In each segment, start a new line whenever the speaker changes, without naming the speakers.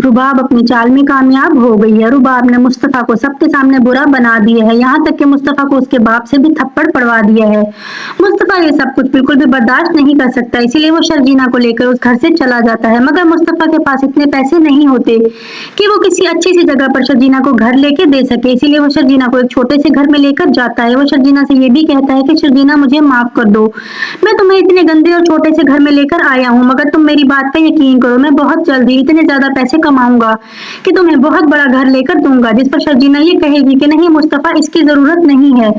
रुबाब अपनी चाल में कामयाब हो गई है। रुबाब ने मुस्तफा को सबके सामने बुरा बना दिया है, यहाँ तक कि मुस्तफा को उसके बाप से भी थप्पड़ पड़वा दिया है। मुस्तफा ये सब कुछ बिल्कुल भी बर्दाश्त नहीं कर सकता, इसीलिए वो शर्जीना को लेकर उस घर से चला जाता है। मगर मुस्तफा के पास इतने पैसे नहीं होते कि वो किसी अच्छी सी जगह पर शर्जीना को घर लेके दे सके, इसीलिए वो शर्जीना को एक छोटे से घर में लेकर जाता है। वो शर्जीना से ये भी कहता है कि शर्जीना मुझे माफ कर दो, मैं तुम्हें इतने गंदे और छोटे से घर में लेकर आया हूँ, मगर तुम मेरी बात पे यकीन करो, मैं बहुत जल्दी इतने ज्यादा पैसे कमाऊंगा कि तुम्हें बहुत बड़ा घर लेकर दूंगा। जिस पर शर्जीना ये कहेगी कि नहीं मुस्तफा, इसकी जरूरत नहीं है,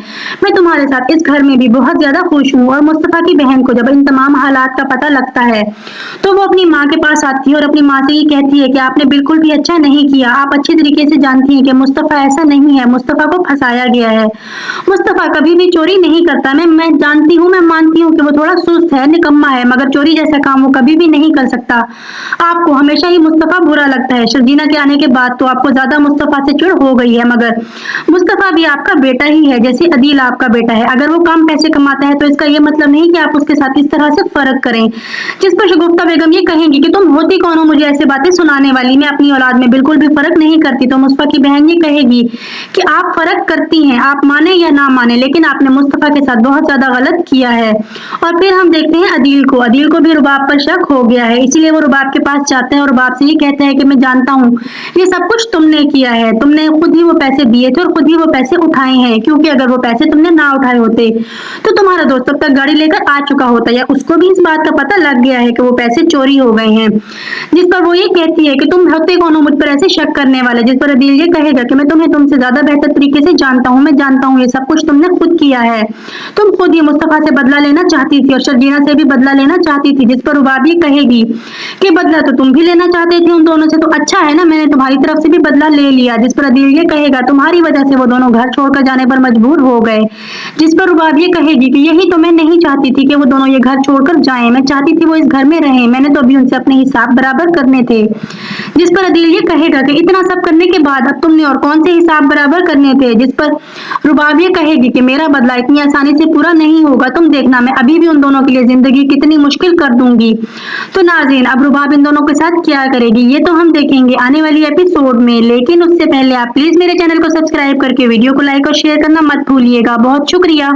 मैं तुम्हारे साथ इस घर में भी बहुत ज्यादा खुश हूँ। और मुस्तफा की बहन को जब इन तमाम हालात का पता लगता है तो वो अपनी माँ के पास आती है और अपनी माँ से ये कहती है कि आपने बिल्कुल भी अच्छा नहीं किया, आप अच्छी तरीके से जानती हैं कि मुस्तफा ऐसा नहीं है, मुस्तफा को फंसाया गया है, मुस्तफा कभी भी चोरी नहीं करता। मैं जानती हूँ, मैं मानती हूँ कि वो थोड़ा सुस्त है, निकम्मा है, मगर चोरी जैसा काम वो कभी भी नहीं कर सकता। आपको हमेशा ही मुस्तफा बुरा लगता है। शर्जीना के आने के बाद तो आपको ज्यादा मुस्तफा से चिढ़ हो गई है, मगर मुस्तफा भी आपका बेटा ही है, जैसे अदील आपका बेटा है। अगर वो कम पैसे कमाता है तो इसका ये मतलब नहीं कि आप उसके साथ इस तरह से फर्क करें। जिस पर शगुफ्ता बेगम ये कहेंगी कि तुम होती कौन हो मुझे ऐसे बातें सुनाने वाली, मैं अपनी औलाद में बिल्कुल भी फर्क नहीं करती। तो मुस्तफा की बहन ये कहेगी कि आप फर्क करती हैं, आप माने या ना माने, लेकिन आपने मुस्तफा के साथ बहुत ज्यादा गलत किया है। और फिर हम देखते हैं अदील को भी रुबाब पर शक हो गया है, इसीलिए वो रुबाब के पास जाते हैं और रुबाब से ये कहते हैं कि मैं जानता हूँ ये सब कुछ तुमने किया है, तुमने खुद ही वो पैसे दिए थे और खुद ही वो पैसे उठाए हैं, क्योंकि अगर वो पैसे तुमने ना उठाए होते तो तुम्हारा दोस्त अब तक गाड़ी लेकर आ चुका होता, या उसको भी इस बात का पता लग गया है कि वो पैसे चोरी हो गए हैं। जिस पर वो ये कहती है कि तुम होते कौन हो मुझ पर ऐसे शक करने वाले। जिस पर अदील ये कहेगा कि मैं तुम्हें तुमसे ज्यादा बेहतर तरीके से जानता हूँ, मैं जानता हूँ ये सब कुछ तुमने खुद किया है, तुम खुद ही मुस्तफा से बदला लेना चाहती थी और शर्जीना से भी बदला लेना चाहती थी। जिस पर रुबाब ये कहेगी कि बदला तो तुम भी लेना चाहते थे उन दोनों से, तो अच्छा है ना, मैंने तुम्हारी तरफ से भी बदला ले लिया। जिस पर अदील ये कहेगा तुम्हारी वजह से वो दोनों घर छोड़कर जाने पर मजबूर हो गए। जिस पर रुबाब ये कहेगी कि यही तो मैं नहीं चाहती थी कि वो दोनों ये घर छोड़कर जाएं, मैं चाहती थी वो इस घर में रहें, मैंने तो अभी उनसे अपने हिसाब बराबर करने थे। जिस पर अदील ये कहेगा कि इतना सब करने के बाद अब तुमने और कौन से हिसाब बराबर करने थे। जिस पर रुबाब ये कहेगी कि मेरा बदला इतनी आसानी से पूरा नहीं होगा, तुम देखना मैं अभी भी उन दोनों के लिए जिंदगी कितनी मुश्किल कर दूंगी। तो नाज़रीन, अब रुबाब इन दोनों के साथ क्या करेगी ये तो हम देखेंगे आने वाली एपिसोड में, लेकिन उससे पहले आप प्लीज मेरे चैनल को सब्सक्राइब करके वीडियो को लाइक और शेयर करना मत भूलिएगा। बहुत शुक्रिया।